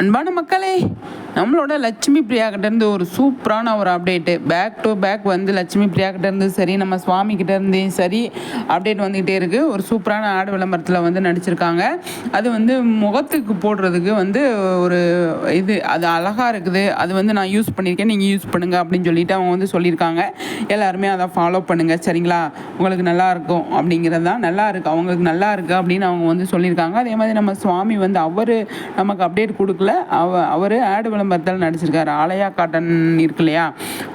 அன்பான மக்களே, நம்மளோட லட்சுமி பிரியா கிட்டேருந்து ஒரு சூப்பரான ஒரு அப்டேட்டு. பேக் டு பேக் வந்து லட்சுமி பிரியா கிட்டேருந்து சரி, நம்ம சுவாமி கிட்டேருந்து சரி அப்டேட் வந்துக்கிட்டே இருக்குது. ஒரு சூப்பரான ஆடு விளம்பரத்தில் வந்து நடிச்சிருக்காங்க. அது வந்து முகத்துக்கு போடுறதுக்கு வந்து ஒரு இது அது அழகாக இருக்குது. அது வந்து நான் யூஸ் பண்ணியிருக்கேன், நீங்கள் யூஸ் பண்ணுங்கள் அப்படின்னு சொல்லிட்டு அவங்க வந்து சொல்லியிருக்காங்க. எல்லாருமே அதை ஃபாலோ பண்ணுங்கள் சரிங்களா. உங்களுக்கு நல்லா இருக்கும் அப்படிங்கிறது தான். நல்லா இருக்குது, அவங்களுக்கு நல்லா இருக்குது அப்படின்னு அவங்க வந்து சொல்லியிருக்காங்க. அதே மாதிரி நம்ம சுவாமி வந்து அவர் நமக்கு அப்டேட் கொடுக்கல. அவர் ஆடு விளம்பரத்தில் நடிச்சிருக்காரு. ஆலயா காட்டன் இருக்கு இல்லையா,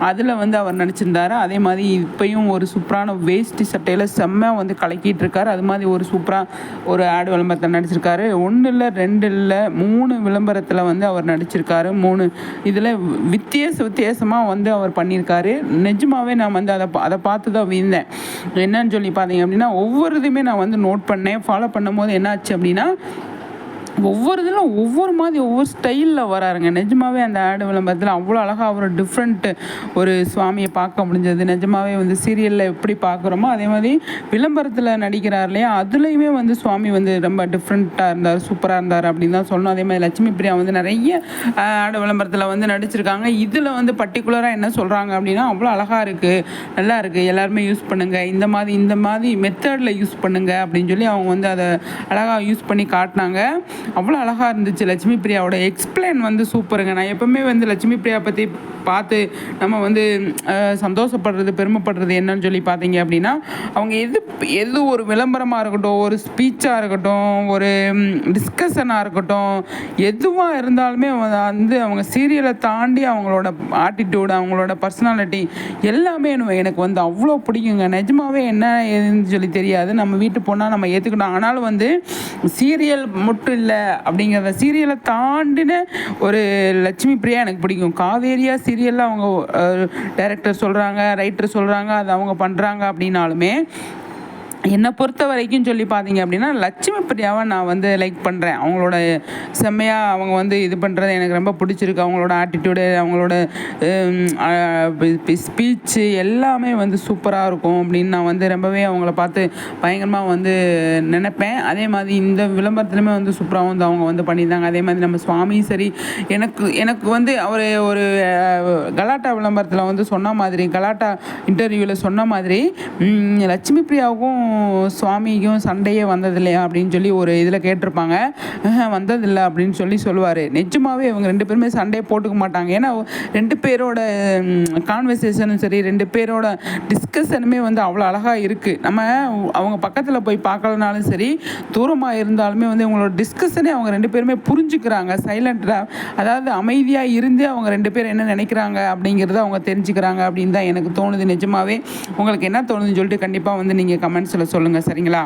அதில் வந்து அவர் நடிச்சிருந்தார். அதே மாதிரி இப்பயும் ஒரு சூப்பரான வேஷ்டி சட்டையில் செம்மையாக வந்து கலக்கிட்டு இருக்காரு. அது மாதிரி ஒரு சூப்பராக ஒரு ஆடு விளம்பரத்தில் நடிச்சிருக்காரு. 1 இல்லை 2 இல்லை 3 விளம்பரத்தில் வந்து அவர் நடிச்சிருக்காரு. 3 இதில் வித்தியாசமாக வந்து அவர் பண்ணியிருக்காரு. நிஜமாகவே நான் வந்து அதை பார்த்து தான் வீழ்ந்தேன். என்னன்னு சொல்லி பார்த்தீங்க அப்படின்னா, ஒவ்வொரு இதுவுமே நான் வந்து நோட் பண்ணேன். ஃபாலோ பண்ணும் போது என்னாச்சு அப்படின்னா, ஒவ்வொரு இதிலும் ஒவ்வொரு மாதிரி ஒவ்வொரு ஸ்டைலில் வராருங்க. நிஜமாகவே அந்த ஆடு விளம்பரத்தில் அவ்வளோ அழகாக ஒரு டிஃப்ரெண்ட்டு ஒரு சுவாமியை பார்க்க முடிஞ்சது. நிஜமாகவே வந்து சீரியலில் எப்படி பார்க்குறோமோ அதே மாதிரி விளம்பரத்தில் நடிக்கிறார் இல்லையா, அதுலேயுமே வந்து சுவாமி வந்து ரொம்ப டிஃப்ரெண்ட்டாக இருந்தார், சூப்பராக இருந்தார் அப்படின்னு தான் சொல்லணும். அதே மாதிரி லட்சுமி பிரியா வந்து நிறைய ஆடு விளம்பரத்தில் வந்து நடிச்சிருக்காங்க. இதில் வந்து பர்டிகுலராக என்ன சொல்கிறாங்க அப்படின்னா, அவ்வளோ அழகாக இருக்குது, நல்லா இருக்குது, எல்லாருமே யூஸ் பண்ணுங்கள், இந்த மாதிரி மெத்தடில் யூஸ் பண்ணுங்கள் அப்படின்னு சொல்லி அவங்க வந்து அதை அழகாக யூஸ் பண்ணி காட்டினாங்க. அவ்வளோ அழகாக இருந்துச்சு. லட்சுமி பிரியாவோட எக்ஸ்பிளைன் வந்து சூப்பருங்க. நான் எப்போவுமே வந்து லட்சுமி பிரியா பற்றி பார்த்து நம்ம வந்து சந்தோஷப்படுறது, பெருமைப்படுறது என்னன்னு சொல்லி பார்த்தீங்க அப்படின்னா, அவங்க எது ஒரு விளம்பரமாக இருக்கட்டும், ஒரு ஸ்பீச்சாக இருக்கட்டும், ஒரு டிஸ்கஷனாக இருக்கட்டும், எதுவாக இருந்தாலுமே வந்து அவங்க சீரியலை தாண்டி அவங்களோட ஆட்டிடியூடு, அவங்களோட பர்சனாலிட்டி எல்லாமே எனக்கு வந்து அவ்வளோ பிடிக்குங்க. நிஜமாகவே என்ன ஏதுன்னு சொல்லி தெரியாது. நம்ம வீட்டு போனால் நம்ம ஏற்றுக்கிட்டோம். ஆனாலும் வந்து சீரியல் மட்டும் இல்லை அப்படிங்கிறத சீரியலை தாண்டின ஒரு லட்சுமி பிரியா எனக்கு பிடிக்கும். காவேரியா சீரியலில் அவங்க டைரக்டர் சொல்கிறாங்க, ரைட்டர் சொல்கிறாங்க, அது அவங்க பண்ணுறாங்க அப்படின்னாலுமே என்னை பொறுத்த வரைக்கும் சொல்லி பார்த்தீங்க அப்படின்னா, லட்சுமி பிரியாவை நான் வந்து லைக் பண்ணுறேன். அவங்களோட செம்மையாக அவங்க வந்து இது பண்ணுறது எனக்கு ரொம்ப பிடிச்சிருக்கு. அவங்களோட ஆட்டிடியூடு, அவங்களோட ஸ்பீச்சு எல்லாமே வந்து சூப்பராக இருக்கும் அப்படின்னு நான் வந்து ரொம்பவே அவங்கள பார்த்து பயங்கரமாக வந்து நினைப்பேன். அதே மாதிரி இந்த விளம்பரத்துலையுமே வந்து சூப்பராக வந்து அவங்க வந்து பண்ணியிருந்தாங்க. அதே மாதிரி நம்ம சுவாமியும் சரி, எனக்கு வந்து அவர் ஒரு கலாட்டா விளம்பரத்தில் வந்து சொன்ன மாதிரி, கலாட்டா இன்டர்வியூவில் சொன்ன மாதிரி, லட்சுமி பிரியாவுக்கும் சுவாமிக்கும் சண்டையே வந்தது இல்லையா அப்படின்னு சொல்லி ஒரு இதில் கேட்டிருப்பாங்க. வந்ததில்லை அப்படின்னு சொல்லுவார். நிஜமாகவே இவங்க 2 பேருமே சண்டையை போட்டுக்க மாட்டாங்க. ஏன்னா 2 பேரோட கான்வர்சேஷனும் சரி, 2 பேரோட டிஸ்கஷனுமே வந்து அவ்வளோ அழகாக இருக்குது. நம்ம அவங்க பக்கத்தில் போய் பார்க்கலனாலும் சரி, தூரமாக இருந்தாலுமே வந்து இவங்களோட டிஸ்கஷனே அவங்க 2 பேருமே புரிஞ்சுக்கிறாங்க. சைலண்டாக, அதாவது அமைதியாக இருந்து அவங்க 2 பேரும் என்ன நினைக்கிறாங்க அப்படிங்கிறத அவங்க தெரிஞ்சுக்கிறாங்க அப்படின்னு தான் எனக்கு தோணுது. நிஜமாகவே உங்களுக்கு என்ன தோணுதுன்னு சொல்லிட்டு கண்டிப்பாக வந்து நீங்கள் கமெண்ட்ஸில் சொல்லுங்கள் சரிங்களா.